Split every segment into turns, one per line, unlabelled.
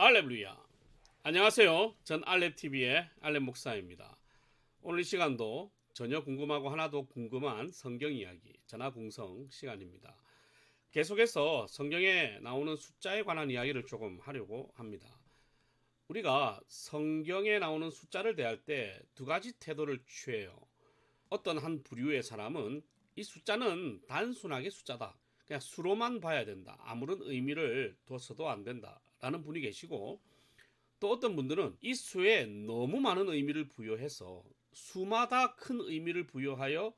알렙루야. 안녕하세요. 전 알렙TV의 알렙 목사입니다. 오늘 이 시간도 전혀 궁금하고 하나도 궁금한 성경 이야기, 전화궁성 시간입니다. 계속해서 성경에 나오는 숫자에 관한 이야기를 조금 하려고 합니다. 우리가 성경에 나오는 숫자를 대할 때 두 가지 태도를 취해요. 어떤 한 부류의 사람은 이 숫자는 단순하게 숫자다, 그냥 수로만 봐야 된다, 아무런 의미를 둬서도 안 된다 라는 분이 계시고, 또 어떤 분들은 이 수에 너무 많은 의미를 부여해서 수마다 큰 의미를 부여하여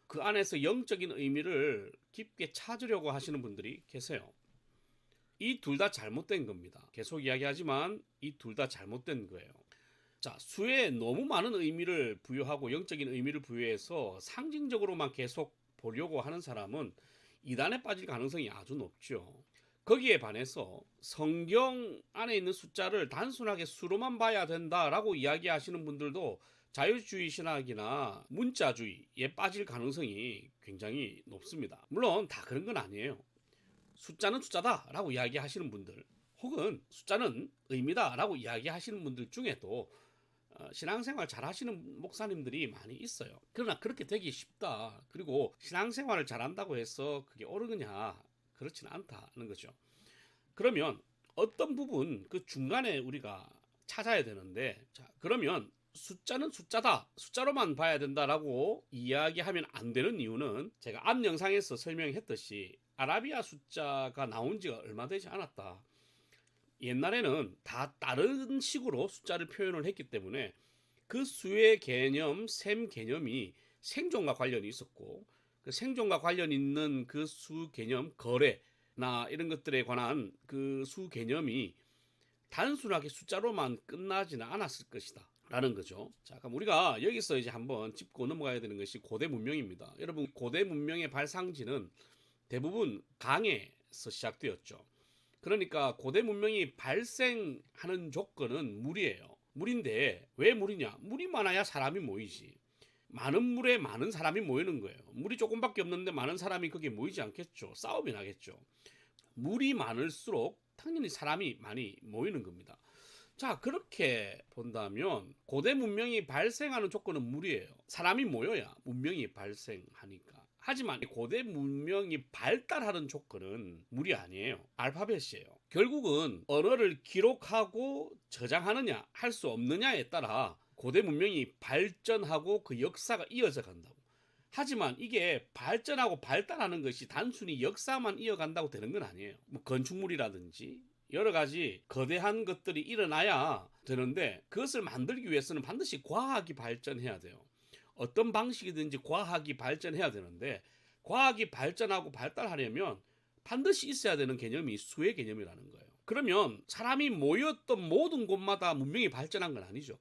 그 안에서 영적인 의미를 깊게 찾으려고 하시는 분들이 계세요. 이 둘 다 잘못된 겁니다. 계속 이야기하지만 이 둘 다 잘못된 거예요. 자, 수에 너무 많은 의미를 부여하고 영적인 의미를 부여해서 상징적으로만 계속 보려고 하는 사람은 이단에 빠질 가능성이 아주 높죠. 거기에 반해서 성경 안에 있는 숫자를 단순하게 수로만 봐야 된다라고 이야기하시는 분들도 자유주의 신학이나 문자주의에 빠질 가능성이 굉장히 높습니다. 물론 다 그런 건 아니에요. 숫자는 숫자다라고 이야기하시는 분들, 혹은 숫자는 의미다라고 이야기하시는 분들 중에도 신앙생활 잘 하시는 목사님들이 많이 있어요. 그러나 그렇게 되기 쉽다, 그리고 신앙생활을 잘한다고 해서 그게 옳으냐, 그렇지는 않다는 거죠. 그러면 어떤 부분 그 중간에 우리가 찾아야 되는데, 자, 그러면 숫자는 숫자다, 숫자로만 봐야 된다라고 이야기하면 안 되는 이유는, 제가 앞 영상에서 설명했듯이 아라비아 숫자가 나온 지가 얼마 되지 않았다. 옛날에는 다 다른 식으로 숫자를 표현을 했기 때문에 그 수의 개념, 셈 개념이 생존과 관련이 있었고, 그 생존과 관련 있는 그 수 개념, 거래나 이런 것들에 관한 그 수 개념이 단순하게 숫자로만 끝나지는 않았을 것이다 라는 거죠. 자, 그럼 우리가 여기서 이제 한번 짚고 넘어가야 되는 것이 고대 문명입니다. 여러분, 고대 문명의 발상지는 대부분 강에서 시작되었죠. 그러니까 고대 문명이 발생하는 조건은 물이에요. 물인데 왜 물이냐? 물이 많아야 사람이 모이지. 많은 물에 많은 사람이 모이는 거예요. 물이 조금밖에 없는데 많은 사람이 거기에 모이지 않겠죠. 싸움이 나겠죠. 물이 많을수록 당연히 사람이 많이 모이는 겁니다. 자, 그렇게 본다면 고대 문명이 발생하는 조건은 물이에요. 사람이 모여야 문명이 발생하니까. 하지만 고대 문명이 발달하는 조건은 물이 아니에요. 알파벳이에요. 결국은 언어를 기록하고 저장하느냐 할 수 없느냐에 따라 고대 문명이 발전하고 그 역사가 이어져 간다고. 하지만 이게 발전하고 발달하는 것이 단순히 역사만 이어간다고 되는 건 아니에요. 뭐 건축물이라든지 여러 가지 거대한 것들이 일어나야 되는데, 그것을 만들기 위해서는 반드시 과학이 발전해야 돼요. 어떤 방식이든지 과학이 발전해야 되는데, 과학이 발전하고 발달하려면 반드시 있어야 되는 개념이 수의 개념이라는 거예요. 그러면 사람이 모였던 모든 곳마다 문명이 발전한 건 아니죠.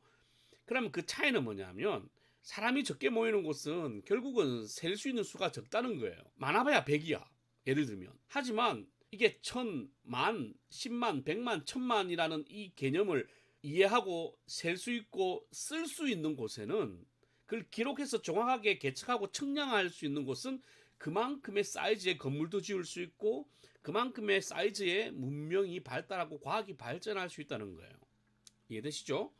그러면 그 차이는 뭐냐면, 사람이 적게 모이는 곳은 결국은 셀 수 있는 수가 적다는 거예요. 많아봐야 100이야, 예를 들면. 하지만 이게 천, 만, 10만, 100만, 1000만이라는 이 개념을 이해하고 셀 수 있고 쓸 수 있는 곳에는, 그걸 기록해서 정확하게 계측하고 측량할 수 있는 곳은 그만큼의 사이즈의 건물도 지을 수 있고 그만큼의 사이즈의 문명이 발달하고 과학이 발전할 수 있다는 거예요. 이해되시죠?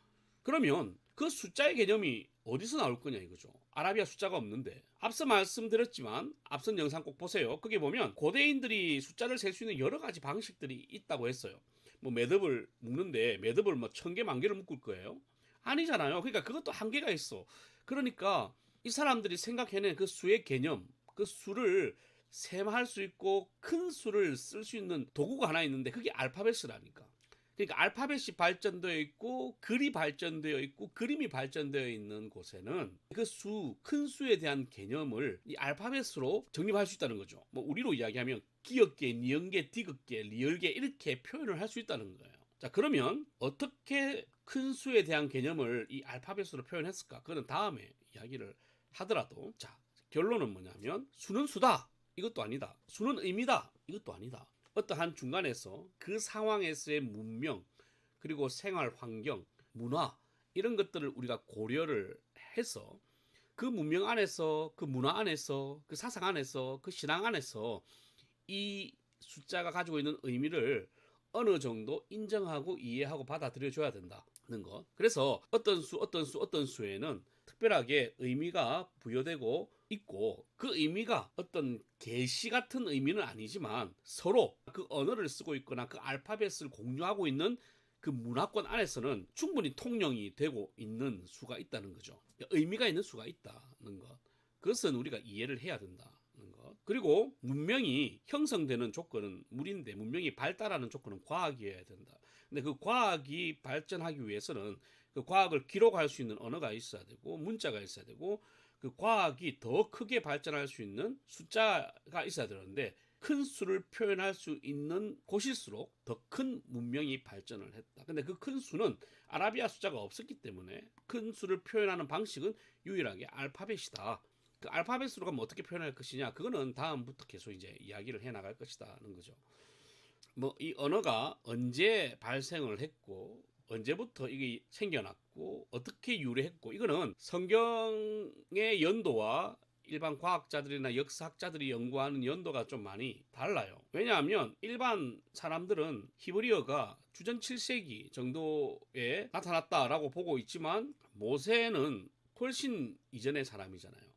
그러면 그 숫자의 개념이 어디서 나올 거냐 이거죠. 아라비아 숫자가 없는데. 앞서 말씀드렸지만 앞선 영상 꼭 보세요. 거기 보면 고대인들이 숫자를 셀 수 있는 여러 가지 방식들이 있다고 했어요. 뭐 매듭을 묶는데 매듭을 뭐 1000개, 10,000개를 묶을 거예요? 아니잖아요. 그러니까 그것도 한계가 있어. 그러니까 이 사람들이 생각해낸 그 수의 개념, 그 수를 셈할 수 있고 큰 수를 쓸 수 있는 도구가 하나 있는데 그게 알파벳이라니까. 그러니까 알파벳이 발전되어 있고 글이 발전되어 있고 그림이 발전되어 있는 곳에는 그 수, 큰 수에 대한 개념을 이 알파벳으로 정립할 수 있다는 거죠. 뭐 우리로 이야기하면 기역계, 니은계, 디귿계, 리을계 이렇게 표현을 할 수 있다는 거예요. 자, 그러면 어떻게 큰 수에 대한 개념을 이 알파벳으로 표현했을까? 그거는 다음에 이야기를 하더라도, 자, 결론은 뭐냐면 수는 수다, 이것도 아니다. 수는 의미다, 이것도 아니다. 어떠한 중간에서 그 상황에서의 문명, 그리고 생활 환경, 문화 이런 것들을 우리가 고려를 해서 그 문명 안에서, 그 문화 안에서, 그 사상 안에서, 그 신앙 안에서 이 숫자가 가지고 있는 의미를 어느 정도 인정하고 이해하고 받아들여 줘야 된다는 것. 그래서 어떤 수에는 특별하게 의미가 부여되고 있고, 그 의미가 어떤 계시 같은 의미는 아니지만 서로 그 언어를 쓰고 있거나 그 알파벳을 공유하고 있는 그 문화권 안에서는 충분히 통용이 되고 있는 수가 있다는 거죠. 의미가 있는 수가 있다는 것. 그것은 우리가 이해를 해야 된다는 것. 그리고 문명이 형성되는 조건은 물인데, 문명이 발달하는 조건은 과학이어야 된다. 근데 그 과학이 발전하기 위해서는 그 과학을 기록할 수 있는 언어가 있어야 되고, 문자가 있어야 되고, 그 과학이 더 크게 발전할 수 있는 숫자가 있어야 되는데, 큰 수를 표현할 수 있는 곳일수록 더 큰 문명이 발전을 했다. 근데 그 큰 수는 아라비아 숫자가 없었기 때문에 큰 수를 표현하는 방식은 유일하게 알파벳이다. 그 알파벳으로 가면 어떻게 표현할 것이냐, 그거는 다음부터 계속 이제 이야기를 해 나갈 것이다는 거죠. 뭐 이 언어가 언제 발생을 했고, 언제부터 이게 생겨났고, 어떻게 유래했고, 이거는 성경의 연도와 일반 과학자들이나 역사학자들이 연구하는 연도가 좀 많이 달라요. 왜냐하면 일반 사람들은 히브리어가 주전 7세기 정도에 나타났다라고 보고 있지만, 모세는 훨씬 이전의 사람이잖아요.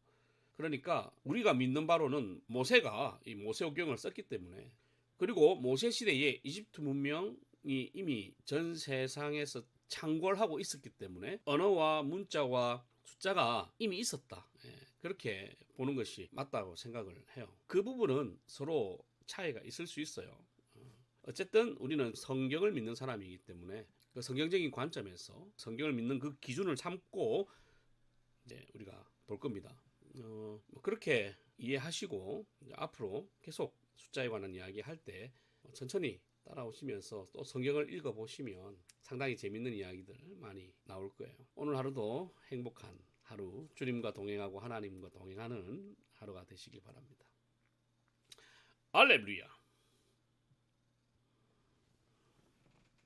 그러니까 우리가 믿는 바로는 모세가 이 모세오경을 썼기 때문에, 그리고 모세 시대에 이집트 문명이 이미 전 세상에서 창궐하고 있었기 때문에 언어와 문자와 숫자가 이미 있었다. 그렇게 보는 것이 맞다고 생각을 해요. 그 부분은 서로 차이가 있을 수 있어요. 어쨌든 우리는 성경을 믿는 사람이기 때문에 그 성경적인 관점에서 성경을 믿는 그 기준을 삼고 이제 우리가 볼 겁니다. 그렇게 이해하시고 앞으로 계속 숫자에 관한 이야기 할 때 천천히 따라오시면서 또 성경을 읽어보시면 상당히 재밌는 이야기들 많이 나올 거예요. 오늘 하루도 행복한 하루, 주님과 동행하고 하나님과 동행하는 하루가 되시기 바랍니다. 할렐루야.